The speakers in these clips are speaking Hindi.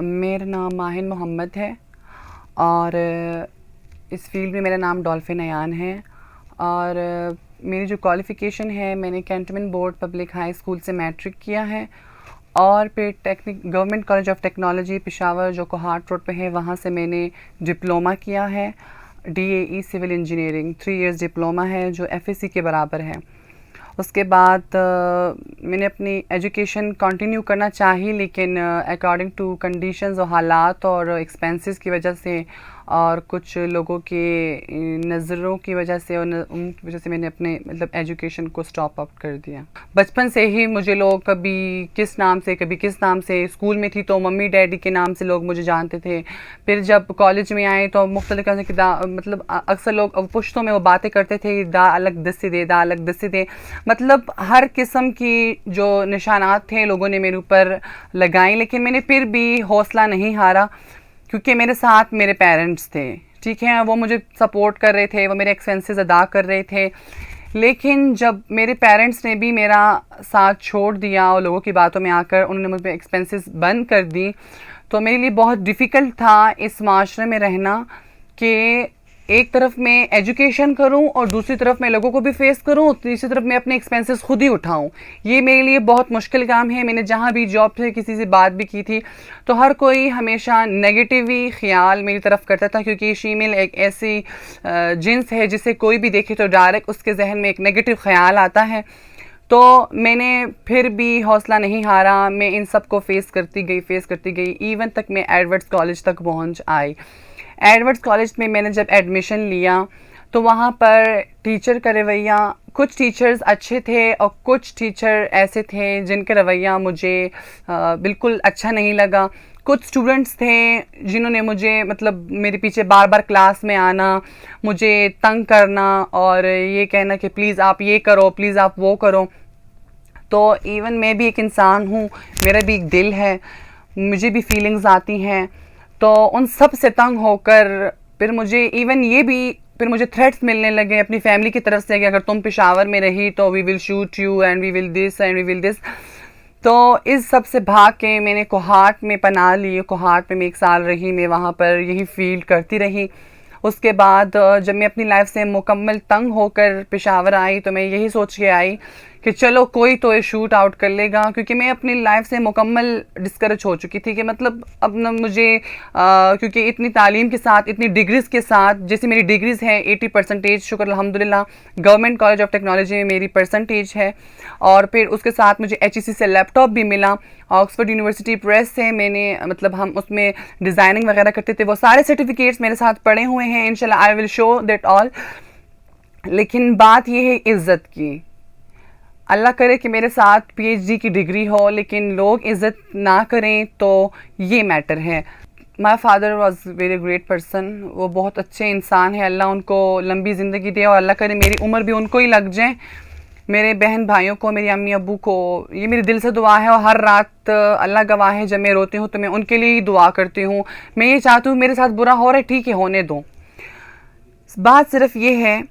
मेरा नाम माहिन मोहम्मद है और इस फील्ड में मेरा नाम डॉल्फिन अयान है। और मेरी जो क्वालिफ़िकेशन है, मैंने cantonment board public high school से मैट्रिक किया है और फिर government college of technology Peshawar जो कोहाट रोड पे है, वहाँ से मैंने डिप्लोमा किया है। DAE civil engineering 3 years diploma है जो FSC के बराबर है। उसके बाद मैंने अपनी एजुकेशन कंटिन्यू करना चाही, लेकिन अकॉर्डिंग टू कंडीशंस और हालात और एक्सपेंसेस की वजह से और कुछ लोगों के नज़रों की वजह से और उनकी वजह से मैंने अपने मतलब एजुकेशन को स्टॉप अप कर दिया। बचपन से ही मुझे लोग कभी किस नाम से कभी किस नाम से, स्कूल में थी तो मम्मी डैडी के नाम से लोग मुझे जानते थे। फिर जब कॉलेज में आए तो मुख्तलिफ किस्म की मतलब अक्सर लोग पुश्तों में वो बातें करते थे, दा अलग दस्से दे, दा अलग दस्से दे, मतलब हर किस्म की जो निशानात थे लोगों ने मेरे ऊपर लगाई। लेकिन मैंने फिर भी हौसला नहीं हारा क्योंकि मेरे साथ मेरे पेरेंट्स थे, ठीक है, वो मुझे सपोर्ट कर रहे थे, वो मेरे एक्सपेंसेस अदा कर रहे थे। लेकिन जब मेरे पेरेंट्स ने भी मेरा साथ छोड़ दिया और लोगों की बातों में आकर उन्होंने मुझ पर एक्सपेंसेस बंद कर दी, तो मेरे लिए बहुत डिफ़िकल्ट था इस माशरे में रहना कि एक तरफ मैं एजुकेशन करूं और दूसरी तरफ मैं लोगों को भी फेस करूं और तीसरी तरफ मैं अपने एक्सपेंसेस खुद ही उठाऊं। ये मेरे लिए बहुत मुश्किल काम है। मैंने जहां भी जॉब से किसी से बात भी की थी तो हर कोई हमेशा नेगेटिव ही ख्याल मेरी तरफ करता था, क्योंकि शीमेल एक ऐसी जिन्स है जिसे कोई भी देखे तो डायरेक्ट उसके जहन में एक नेगेटिव ख्याल आता है। तो मैंने फिर भी हौसला नहीं हारा, मैं इन सब को फेस करती गई इवन तक मैं एडवर्ड्स कॉलेज तक पहुंच आई। एडवर्ड्स कॉलेज में मैंने जब एडमिशन लिया तो वहाँ पर टीचर का रवैया, कुछ टीचर्स अच्छे थे और कुछ टीचर ऐसे थे जिनका रवैया मुझे बिल्कुल अच्छा नहीं लगा। कुछ स्टूडेंट्स थे जिन्होंने मुझे मतलब मेरे पीछे बार बार क्लास में आना, मुझे तंग करना और ये कहना कि प्लीज़ आप ये करो, प्लीज़ आप वो करो। तो इवन मैं भी एक इंसान हूँ, मेरा भी एक दिल है, मुझे भी फीलिंग्स आती हैं। तो उन सब से तंग होकर फिर मुझे थ्रेट्स मिलने लगे अपनी फैमिली की तरफ से कि अगर तुम पेशावर में रही तो we will shoot you and we will this and we will this. तो इस सब से भाग के मैंने कोहाट में पनाह ली। कोहाट में मैं 1 साल रही, मैं वहाँ पर यही फील्ड करती रही। उसके बाद जब मैं अपनी लाइफ से मुकम्मल तंग होकर पेशावर आई तो मैं यही सोच के आई कि चलो कोई तो ये शूट आउट कर लेगा, क्योंकि मैं अपनी लाइफ से मुकम्मल डिस्करेज हो चुकी थी कि मतलब अब न मुझे क्योंकि इतनी तालीम के साथ, इतनी डिग्रीज़ के साथ, जैसे मेरी डिग्रीज़ हैं 80%, शुक्र अल्हम्दुलिल्लाह गवर्नमेंट कॉलेज ऑफ टेक्नोलॉजी में मेरी परसेंटेज है। और फिर उसके साथ मुझे HEC से लैपटॉप भी मिला। ऑक्सफोर्ड यूनिवर्सिटी प्रेस से मैंने मतलब हम उसमें डिज़ाइनिंग वगैरह करते थे, वो सारे सर्टिफिकेट्स मेरे साथ पड़े हुए हैं। इंशाल्लाह I will show that all. लेकिन बात ये है इज़्ज़त की। अल्लाह करे कि मेरे साथ PhD की डिग्री हो लेकिन लोग इज़्ज़त ना करें, तो ये मैटर है। My father was very great person, वो बहुत अच्छे इंसान है। अल्लाह उनको लंबी ज़िंदगी दे और अल्लाह करे मेरी उम्र भी उनको ही लग जाए। मेरे बहन भाइयों को, मेरी अम्मी अब्बू को, ये मेरी दिल से दुआ है और हर रात अल्लाह गवाह है जब मैं रोती हूँ तो मैं उनके लिए ही दुआ करती हूँ। मैं ये चाहती हूँ मेरे साथ बुरा हो रहा है, ठीक है, होने दो। बात सिर्फ ये है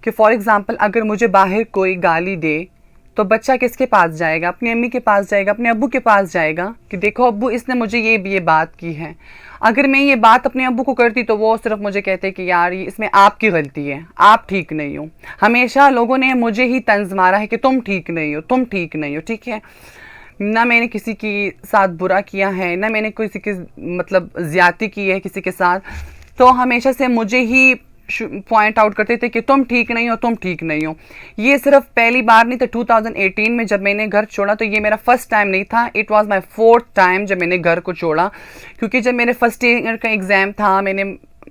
कि फॉर एग्ज़ाम्पल अगर मुझे बाहर कोई गाली दे तो बच्चा किसके पास जाएगा? अपनी अम्मी के पास जाएगा, अपने अब्बू के पास जाएगा कि देखो अब्बू इसने मुझे ये बात की है। अगर मैं ये बात अपने अब्बू को करती तो वो सिर्फ मुझे कहते कि यार ये इसमें आपकी गलती है, आप ठीक नहीं हो। हमेशा लोगों ने मुझे ही तंज मारा है कि तुम ठीक नहीं हो, तुम ठीक नहीं हो, ठीक है। ना मैंने किसी की साथ बुरा किया है, ना मैंने किसी की मतलब ज़्यादती की है किसी के साथ। तो हमेशा से मुझे ही पॉइंट आउट करते थे कि तुम ठीक नहीं हो, तुम ठीक नहीं हो। ये सिर्फ पहली बार नहीं था। 2018 में जब मैंने घर छोड़ा तो ये मेरा फर्स्ट टाइम नहीं था, it was my 4th time जब मैंने घर को छोड़ा। क्योंकि जब मेरे फर्स्ट ईयर का एग्ज़ाम था, मैंने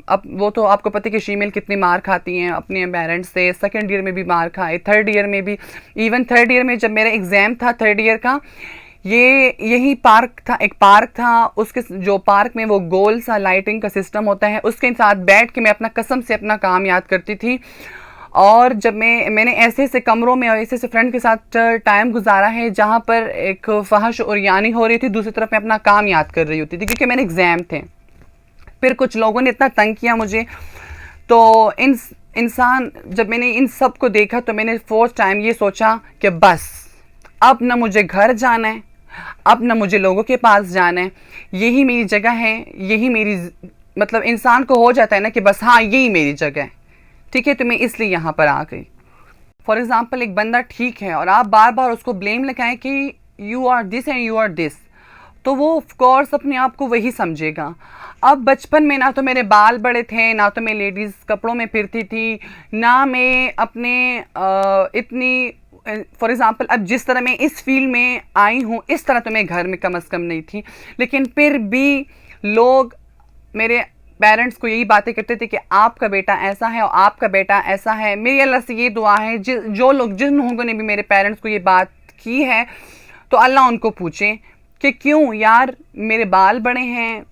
अब वो तो आपको पता है कि शीमेल कितनी मार खाती हैं अपने पेरेंट्स से। सेकेंड ईयर में भी मार खाए, थर्ड ईयर में भी, इवन थर्ड ईयर में जब मेरा एग्ज़ाम था थर्ड ईयर का, यही पार्क था, एक पार्क था, उसके जो पार्क में वो गोल सा लाइटिंग का सिस्टम होता है, उसके साथ बैठ के मैं अपना कसम से अपना काम याद करती थी। और जब मैंने ऐसे ऐसे कमरों में और ऐसे ऐसे फ्रेंड के साथ टाइम गुजारा है जहाँ पर एक फहश और यानी हो रही थी, दूसरी तरफ मैं अपना काम याद कर रही होती थी क्योंकि मेरे एग्ज़ाम थे। फिर कुछ लोगों ने इतना तंग किया मुझे, तो जब मैंने इन सब को देखा तो मैंने 4th टाइम ये सोचा कि बस अब ना मुझे घर जाना है, अब ना मुझे लोगों के पास जाना है, यही मेरी जगह है, यही मेरी मतलब इंसान को हो जाता है ना कि बस हाँ यही मेरी जगह है, ठीक है, तो मैं इसलिए यहाँ पर आ गई। फॉर एग्ज़ाम्पल एक बंदा ठीक है और आप बार बार उसको ब्लेम लगाएं कि you are this and you are this, तो वो ऑफ कोर्स अपने आप को वही समझेगा। अब बचपन में ना तो मेरे बाल बड़े थे, ना तो मैं लेडीज़ कपड़ों में फिरती थी, ना मैं अपने इतनी फॉर एग्ज़ाम्पल अब जिस तरह मैं इस फील्ड में आई हूँ इस तरह तो मैं घर में कम अज़ कम नहीं थी, लेकिन फिर भी लोग मेरे पेरेंट्स को यही बातें करते थे कि आपका बेटा ऐसा है और आपका बेटा ऐसा है। मेरी अल्लाह से ये दुआ है जो लोग जिन लोगों ने भी मेरे पेरेंट्स को ये बात की है तो अल्लाह उनको पूछे कि क्यों यार मेरे बाल बड़े हैं।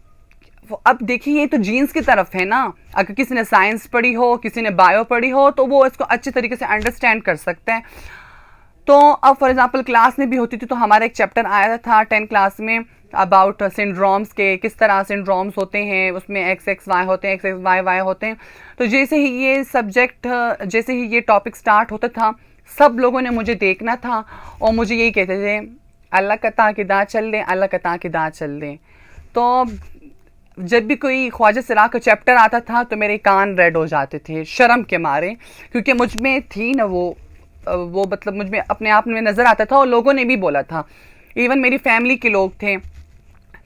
अब देखिए ये तो जीन्स की तरफ है ना, अगर किसी ने साइंस पढ़ी हो, किसी ने बायो पढ़ी हो तो वो इसको अच्छे तरीके से अंडरस्टैंड कर सकते हैं। तो अब फॉर एग्जांपल क्लास में भी होती थी तो हमारा एक चैप्टर आया था 10 क्लास में अबाउट सिंड्रोम्स के, किस तरह सिंड्रोम्स होते हैं, उसमें एक्स एक्स वाई होते हैं, एक्स एक्स वाई वाई होते हैं। तो जैसे ही ये सब्जेक्ट, जैसे ही ये टॉपिक स्टार्ट होता था सब लोगों ने मुझे देखना था और मुझे यही कहते थे अल्लाह का ताक़िदा चल दे, अल्लाह का ताक़िदा चल दे। तो जब भी कोई ख्वाजा सिराग का चैप्टर आता था तो मेरे कान रेड हो जाते थे शर्म के मारे, क्योंकि मुझ में थी ना वो मतलब मुझ में अपने आप में नज़र आता था और लोगों ने भी बोला था, इवन मेरी फैमिली के लोग थे,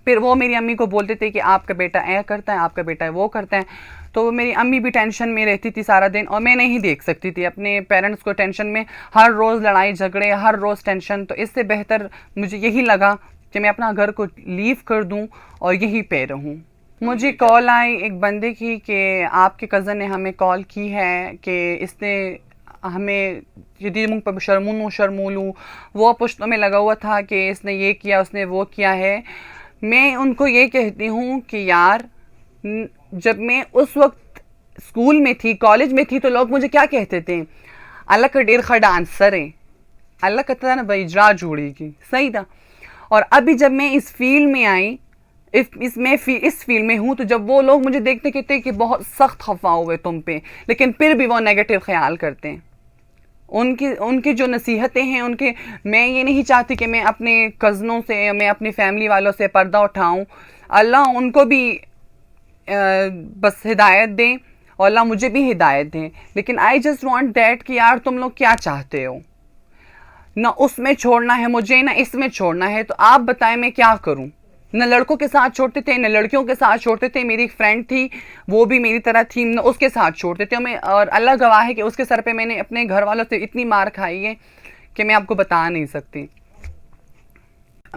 फिर वो मेरी अम्मी को बोलते थे कि आपका बेटा ऐ करता है, आपका बेटा वो करता है। तो मेरी अम्मी भी टेंशन में रहती थी सारा दिन और मैं नहीं देख सकती थी अपने पेरेंट्स को टेंशन में, हर रोज़ लड़ाई झगड़े, हर रोज़ टेंशन। तो इससे बेहतर मुझे यही लगा कि मैं अपना घर को लीव कर दूं और यहीं पे रहूं। मुझे कॉल आई एक बंदे की कि आपके कज़न ने हमें कॉल की है कि इसने हमें यदि मुंह पर शर्मूलू वो पुश्तों में लगा हुआ था कि इसने ये किया, उसने वो किया है। मैं उनको ये कहती हूँ कि यार जब मैं उस वक्त स्कूल में थी, कॉलेज में थी, तो लोग मुझे क्या कहते थे, अल्लाह का डेर खा डांसर है, अल्लाह कहता ना भाई जा जोड़ेगी, सही था। और अभी जब मैं इस फील्ड में आई, इस फील्ड में हूँ, तो जब वो लोग मुझे देखते कहते हैं कि बहुत सख्त खफा हुए तुम पे, लेकिन फिर भी वो नेगेटिव ख्याल करते हैं। उनकी जो नसीहतें हैं उनके, मैं ये नहीं चाहती कि मैं अपने कज़नों से, मैं अपनी फैमिली वालों से पर्दा उठाऊं। अल्लाह उनको भी बस हिदायत दें और अल्लाह मुझे भी हिदायत दें, लेकिन आई जस्ट वांट दैट कि यार तुम लोग क्या चाहते हो, ना उसमें छोड़ना है मुझे ना इसमें छोड़ना है, तो आप बताएं मैं क्या करूं। न लड़कों के साथ छोड़ते थे न लड़कियों के साथ छोड़ते थे। मेरी एक फ्रेंड थी वो भी मेरी तरह थी, न उसके साथ छोड़ते थे मैं, और अल्लाह गवाह है कि उसके सर पे मैंने अपने घर वालों से इतनी मार खाई है कि मैं आपको बता नहीं सकती।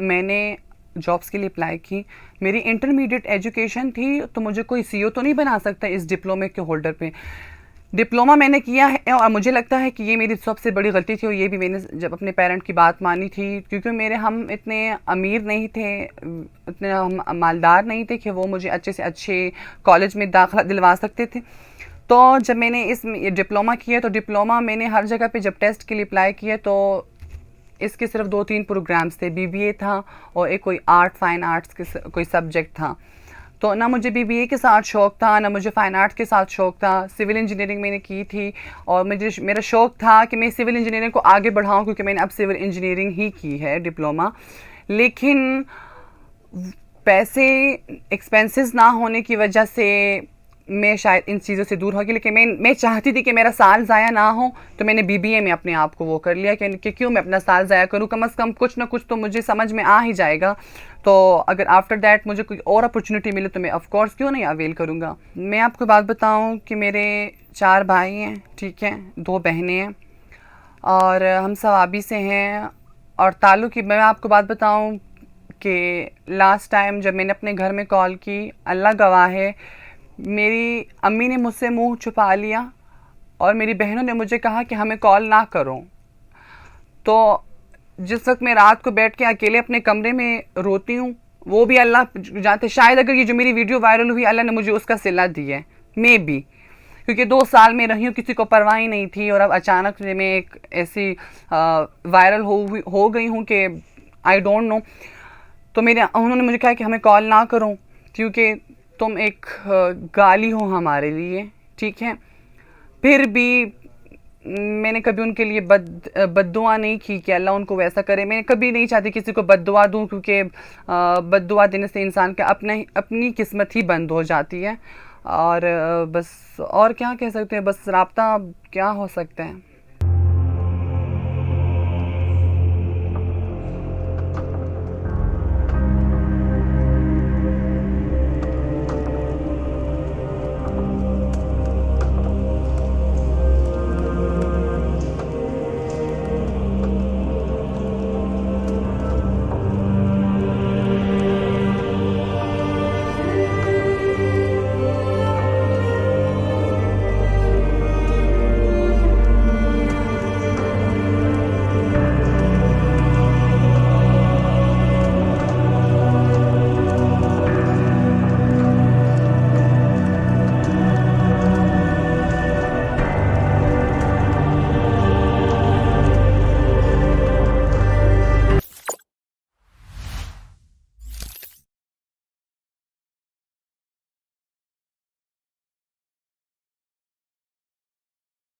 मैंने जॉब्स के लिए अप्लाई की, मेरी इंटरमीडिएट एजुकेशन थी, तो मुझे कोई सीईओ तो नहीं बना सकता इस डिप्लोमे के होल्डर पे। डिप्लोमा मैंने किया है और मुझे लगता है कि ये मेरी सबसे बड़ी गलती थी, और ये भी मैंने जब अपने पेरेंट की बात मानी थी, क्योंकि हम इतने अमीर नहीं थे, इतने हम मालदार नहीं थे कि वो मुझे अच्छे से अच्छे कॉलेज में दाखिला दिलवा सकते थे। तो जब मैंने इस डिप्लोमा किया, तो डिप्लोमा मैंने हर जगह पे जब टेस्ट के लिए अप्लाई किया तो इसके सिर्फ 2-3 प्रोग्राम्स थे, बीबीए था और एक कोई फाइन आर्ट्स के कोई सब्जेक्ट था। तो ना मुझे बीबीए के साथ शौक़ था, ना मुझे फ़ाइन आर्ट्स के साथ शौक़ था। सिविल इंजीनियरिंग मैंने की थी और मेरा शौक़ था कि मैं सिविल इंजीनियरिंग को आगे बढ़ाऊं, क्योंकि मैंने अब सिविल इंजीनियरिंग ही की है डिप्लोमा। लेकिन पैसे एक्सपेंसेस ना होने की वजह से मैं शायद इन चीज़ों से दूर होगी, लेकिन मैं चाहती थी कि मेरा साल ज़ाया ना हो, तो मैंने बीबीए में अपने आप को वो कर लिया कि क्यों मैं अपना साल ज़ाया करूं, कम से कम कुछ ना कुछ तो मुझे समझ में आ ही जाएगा। तो अगर आफ्टर दैट मुझे कोई और अपॉर्चुनिटी मिले तो मैं ऑफ कोर्स क्यों नहीं अवेल करूँगा। मैं आपको बात बताऊँ कि मेरे 4 भाई हैं, ठीक है, 2 बहनें हैं और हम सवाबी से हैं। और ताल्लुक़ की मैं आपको बात बताऊँ कि लास्ट टाइम जब मैंने अपने घर में कॉल की, अल्लाह गवाह है, मेरी अम्मी ने मुझसे मुंह छुपा लिया और मेरी बहनों ने मुझे कहा कि हमें कॉल ना करो। तो जिस वक्त मैं रात को बैठ के अकेले अपने कमरे में रोती हूँ, वो भी अल्लाह जानते, शायद अगर ये जो मेरी वीडियो वायरल हुई अल्लाह ने मुझे उसका सिला दिया है, मे बी, क्योंकि 2 साल में रही हूँ, किसी को परवाह ही नहीं थी, और अब अचानक से मैं एक ऐसी वायरल हो गई हूँ कि आई डोंट नो। तो उन्होंने मुझे कहा कि हमें कॉल ना करो क्योंकि तुम एक गाली हो हमारे लिए, ठीक है। फिर भी मैंने कभी उनके लिए बद्दुआ नहीं की कि अल्लाह उनको वैसा करे। मैं कभी नहीं चाहती किसी को बद्दुआ दूं, क्योंकि बद्दुआ देने से इंसान का अपनी किस्मत ही बंद हो जाती है। और बस और क्या कह सकते हैं, बस राब्ता क्या हो सकते हैं।